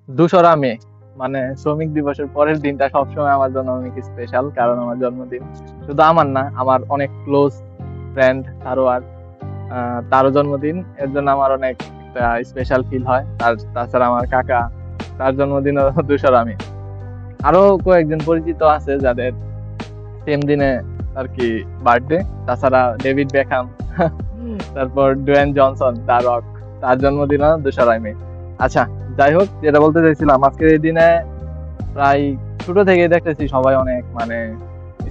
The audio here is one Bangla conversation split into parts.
দোসরা মে মানে শ্রমিক দিবসের পরের দিনটা সবসময় আমার জন্য অনেক স্পেশাল, কারণ আমার জন্মদিন। শুধু আমার না, আমার অনেক ক্লোজ ফ্রেন্ড সারোয়ার, তারও জন্মদিন। এর জন্য আমার অনেক স্পেশাল ফিল হয়। তাছাড়া আমার কাকা, তার জন্মদিন 2রা মে। আরো কয়েকজন পরিচিত আছে যাদের সেম দিনে আর কি বার্থডে। তাছাড়া ডেভিড বেকহাম, তারপর ডুয়েন জনসন, দ্য রক, তার জন্মদিন 2রা মে। আচ্ছা, যাই হোক, যেটা বলতে চাইছিলাম, আজকের এই দিনে প্রায় ছোট থেকে দেখতেছি সবাই অনেক মানে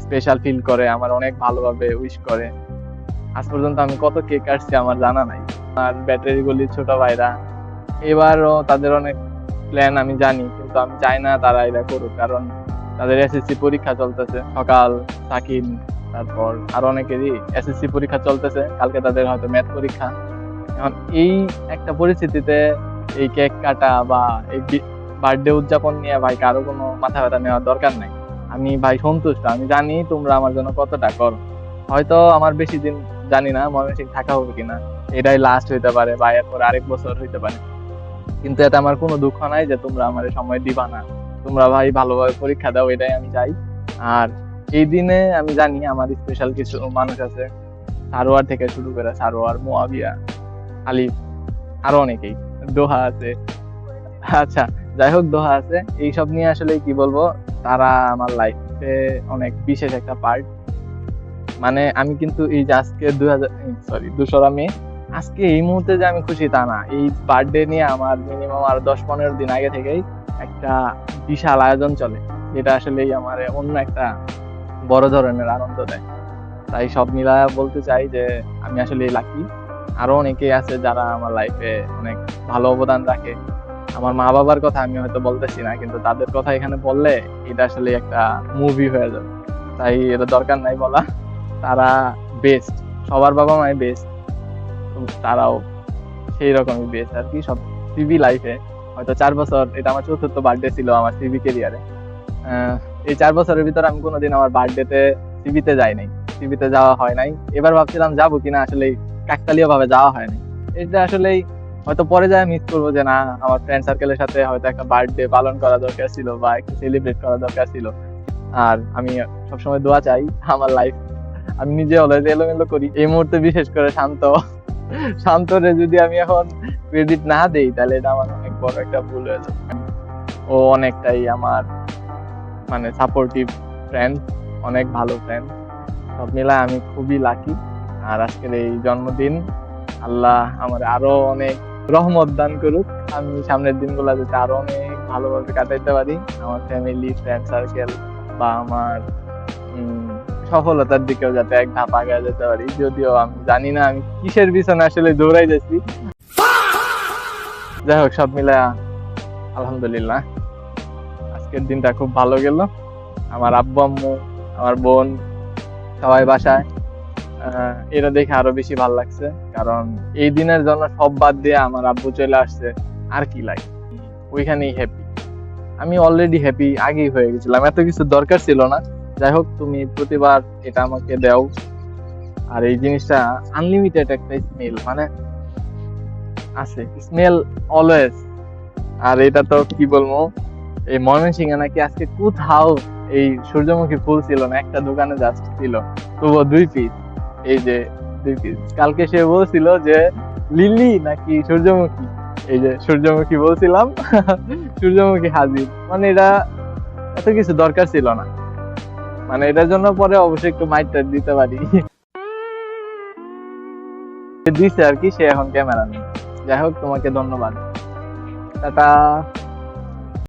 স্পেশাল ফিল করে, আমার অনেক ভালোভাবে উইশ করে। আজ পর্যন্ত আমি কত কেক কাটছি আমার জানা নাই। আর ব্যাটারি গলির ছোট ভাইরা, এবারও তাদের অনেক প্ল্যান আমি জানি, কিন্তু আমি চাই না তারা এটা করুক, কারণ তাদের এসএসসি পরীক্ষা চলতেছে। সকাল সাকিব, তারপর আরো অনেকেরই এসএসসি পরীক্ষা চলতেছে, কালকে তাদের হয়তো ম্যাথ পরীক্ষা। এখন এই একটা পরিস্থিতিতে এই কেক কাটা বা এই বার্থডে উদযাপন নিয়ে ভাই কারো কোনো মাথা ব্যথা নেওয়ার দরকার নাই। আমি ভাই সন্তুষ্ট, আমি জানি তোমরা আমার জন্য কতটা করো। হয়তো আমার বেশি দিন জানি না ময়মনসিং থাকা হবে কিনা, এটাই লাস্ট হইতে পারে বা এরপর আরেক বছর হইতে পারে, কিন্তু এতে আমার কোনো দুঃখ নাই যে তোমরা আমার সময় দিবা না। তোমরা ভাই ভালোভাবে পরীক্ষা দাও, এটাই আমি চাই। আর এই দিনে আমি জানি আমার স্পেশাল কিছু মানুষ আছে, সারোয়ার থেকে শুরু করে সারোয়ার, মুয়াবিয়া, আলিফ, আরো অনেকেই, দোহা আছে। আচ্ছা, যাই হোক, দোহা আছে। এইসব নিয়ে আসলে কি বলবো, তারা আমার লাইফে অনেক বিশেষ একটা পার্ট। মানে আমি কিন্তু এই যে আজকে 2রা মে, আজকে এই মুহূর্তে যে আমি খুশি তা না। এই বার্থডে নিয়ে আমার মিনিমাম আর 10-15 দিন আগে থেকেই একটা বিশাল আয়োজন চলে, যেটা আসলেই আমার অন্য একটা বড় ধরনের আনন্দ দেয়। তাই সব মিলায় বলতে চাই যে আমি আসলে লাকি। আরো অনেকেই আছে যারা আমার লাইফে অনেক ভালো অবদান রাখে। আমার মা বাবার কথা আমি হয়তো বলতেছি না, কিন্তু তাদের কথা এখানে বললে এটা আসলে একটা মুভি হয়ে যাবে, তাই এটা দরকার নাই বলা। তারা বেস্ট, সবার বাবা মাই বেস্ট, তারাও সেই রকমই বেস্ট আর কি। সব সিভি লাইফে হয়তো 4 বছর, এটা আমার চতুর্থ বার্থডে ছিল আমার সিভি ক্যারিয়ারে। এই 4 বছরের ভিতরে আমি কোনোদিন আমার বার্থডেতে সিভিতে যাই নাই, সিভিতে যাওয়া হয় নাই। এবার ভাবছিলাম যাবো কিনা, আসলে কাকতালীয় ভাবে যাওয়া হয় নাই। এটা আসলেই হয়তো পরে যায় মিস করবো যে না, আমার ফ্রেন্ড সার্কেলের সাথে হয়তো একটা বার্থডে পালন করা দরকার ছিল বা একটু সেলিব্রেট করা দরকার ছিল। আর আমি সবসময় দোয়া চাই আমার লাইফ, আমি নিজে অলওয়েজ এলোমেলো করি। এই মুহূর্তে বিশেষ করে শান্তরে যদি আমি এখন ক্রেডিট না দেই, তাহলে এটা আমার অনেক বড় একটা ভুল হয়ে যাবে। ও অনেকটাই আমার মানে সাপোর্টিভ ফ্রেন্ড, অনেক ভালো ফ্রেন্ড। সব মিলায় আমি খুবই লাকি। আর আজকের এই জন্মদিন, আল্লাহ আমার আরো অনেক রহমত দান করুক। আমি সামনের দিনগুলো যাতে আরো অনেক ভালোভাবে কাটাইতে পারি, আমার ফ্যামিলি, ফ্রেন্ড সার্কেল বা আমার সফলতার দিকেও যাতে এক ধাপ আগে যেতে পারি। যদিও আমি জানি না আমি কিসের পিছনে আসলে দৌড়াই যাচ্ছি। যাই হোক, সব মিলে আলহামদুলিল্লাহ আজকের দিনটা খুব ভালো গেল। আমার আব্বু আম্মু, আমার বোন, সবাই বাসায়। এটা দেখে আরো বেশি ভালো লাগছে, কারণ এই দিনের জন্য সব বাদ দিয়ে আমার আব্বু চলে আসছে। আর কি লাগে, ওইখানেই হ্যাপি। আমি অলরেডি হ্যাপি আগেই হয়ে গেছিলাম, এত কিছু দরকার ছিল না। যাই হোক, তুমি প্রতিবার এটা আমাকে দাও। আর এই জিনিসটা আনলিমিটেড একটা স্মেল মানে আছে, স্মেল অলওয়েজ। আর এটা তো কি বলবো, এই ময়মনসিংহে নাকি আজকে কোথাও এই সূর্যমুখী ফুল ছিল না, একটা দোকানে জাস্ট ছিল, তবুও 2 পিস। এই যে 2 পিস, কালকে সে বলছিল যে লিলি নাকি সূর্যমুখী, এই যে সূর্যমুখী বলছিলাম, সূর্যমুখী হাজির। মানে এটা এত কিছু দরকার ছিল না, মানে এটার জন্য পরে অবশ্যই একটু মাইট দিতে পারি। দিছে আর কি, সে এখন ক্যামেরা নেই। যাই হোক, তোমাকে ধন্যবাদ, টাটা।